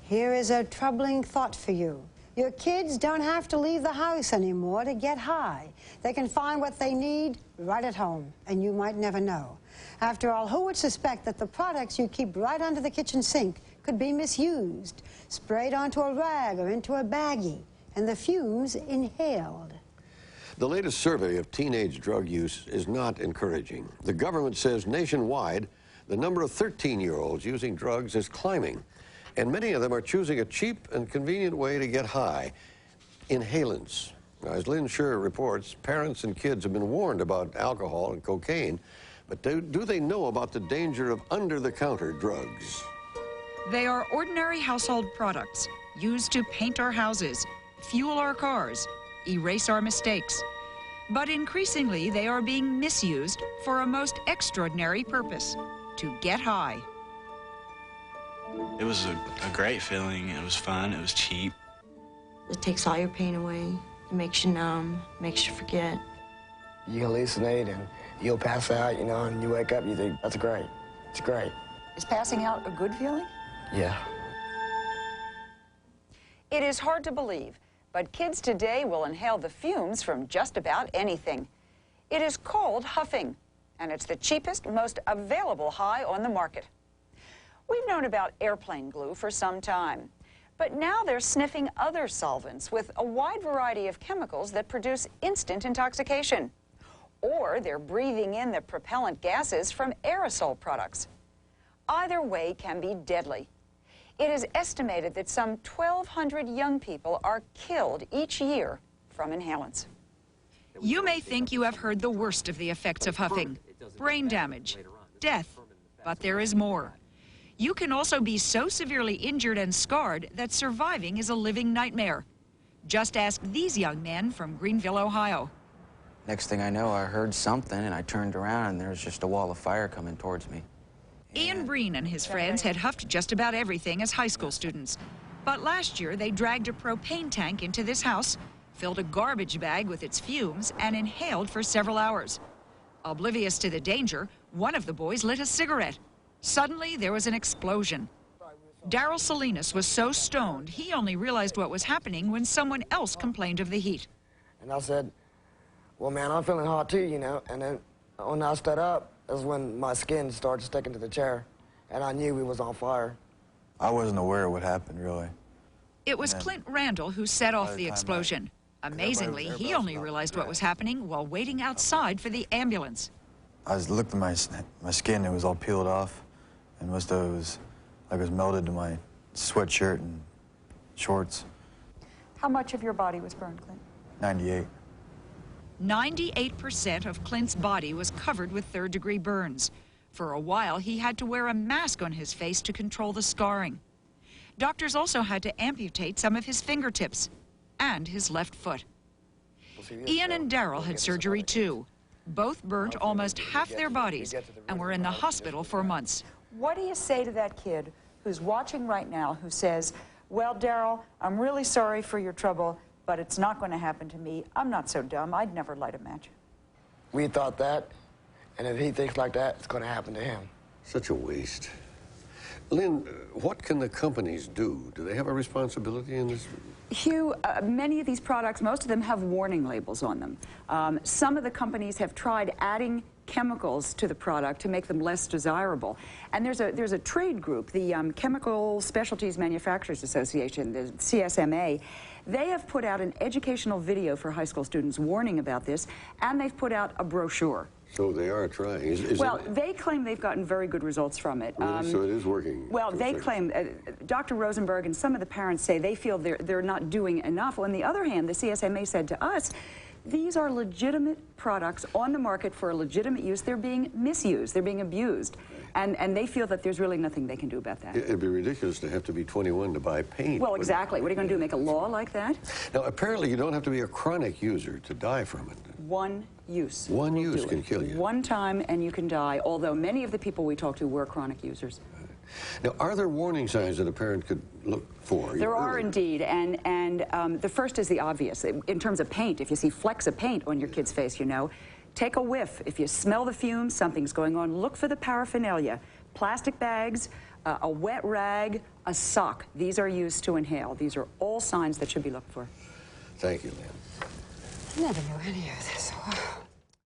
Here is a troubling thought for you. Your kids don't have to leave the house anymore to get high. They can find what they need right at home, and you might never know. After all, who would suspect that the products you keep right under the kitchen sink could be misused, sprayed onto a rag or into a baggie, and the fumes inhaled? The latest survey of teenage drug use is not encouraging. The government says nationwide, the number of 13-year-olds using drugs is climbing, and many of them are choosing a cheap and convenient way to get high, inhalants. Now, as Lynn Scher reports, parents and kids have been warned about alcohol and cocaine, but do they know about the danger of under-the-counter drugs? They are ordinary household products used to paint our houses, fuel our cars, erase our mistakes. But increasingly, they are being misused for a most extraordinary purpose: to get high. It was a great feeling. It was fun. It was cheap. It takes all your pain away. It makes you numb, makes you forget. You hallucinate and you'll pass out, you know, and you wake up and you think, that's great. It's great. Is passing out a good feeling? Yeah. It is hard to believe, but kids today will inhale the fumes from just about anything. It is called huffing, and it's the cheapest, most available high on the market. We've known about airplane glue for some time, but now they're sniffing other solvents with a wide variety of chemicals that produce instant intoxication. Or they're breathing in the propellant gases from aerosol products. Either way can be deadly. It is estimated that some 1,200 young people are killed each year from inhalants. You may think you have heard the worst of the effects of huffing: brain damage, death, but there is more. You can also be so severely injured and scarred that surviving is a living nightmare. Just ask these young men from Greenville, Ohio. Next thing I know, I heard something, and I turned around, and there was just a wall of fire coming towards me. Ian Breen and his friends had huffed just about everything as high school students. But last year, they dragged a propane tank into this house, filled a garbage bag with its fumes, and inhaled for several hours. Oblivious to the danger, one of the boys lit a cigarette. Suddenly, there was an explosion. Darryl Salinas was so stoned, he only realized what was happening when someone else complained of the heat. And I said, well, man, I'm feeling hot too, you know. And then when I stood up, that's when my skin started sticking to the chair, and I knew we was on fire. I wasn't aware of what happened, really. It was Clint Randall who set off the explosion. Amazingly, he only realized what was happening while waiting outside for the ambulance. I looked at my skin, it was all peeled off, and most of it was like it was melted to my sweatshirt and shorts. How much of your body was burned, Clint? 98. 98% of Clint's body was covered with third-degree burns. For a while, he had to wear a mask on his face to control the scarring. Doctors also had to amputate some of his fingertips and his left foot. Ian and Darryl had surgery too. Both burnt almost half their bodies and were in the hospital for months. What do you say to that kid who's watching right now who says, well, Darryl, I'm really sorry for your trouble, but it's not going to happen to me. I'm not so dumb. I'd never light a match. We thought that, and if he thinks like that, it's going to happen to him. Such a waste. Lynn, what can the companies do? Do they have a responsibility in this? Hugh, many of these products, most of them have warning labels on them. Some of the companies have tried adding chemicals to the product to make them less desirable. And there's a trade group, the Chemical Specialties Manufacturers Association, the CSMA. They have put out an educational video for high school students warning about this, and they've put out a brochure. So they are trying. Well, they claim they've gotten very good results from it. Really? So it is working? Well, they claim, Dr. Rosenberg and some of the parents say they feel they're not doing enough. On the other hand, the CSMA said to us, these are legitimate products on the market for a legitimate use. They're being misused. They're being abused. And they feel that there's really nothing they can do about that. It'd be ridiculous to have to be 21 to buy paint. Well, exactly. What are you going to do, make a law like that? Now, apparently you don't have to be a chronic user to die from it. One use. One use can kill you. One time and you can die, although many of the people we talked to were chronic users. Now, are there warning signs that a parent could look for? There are indeed, and the first is the obvious. In terms of paint, if you see flecks of paint on your kid's face, you know, take a whiff. If you smell the fumes, something's going on. Look for the paraphernalia. Plastic bags, a wet rag, a sock. These are used to inhale. These are all signs that should be looked for. Thank you, Lynn. Never knew any of this. Wow.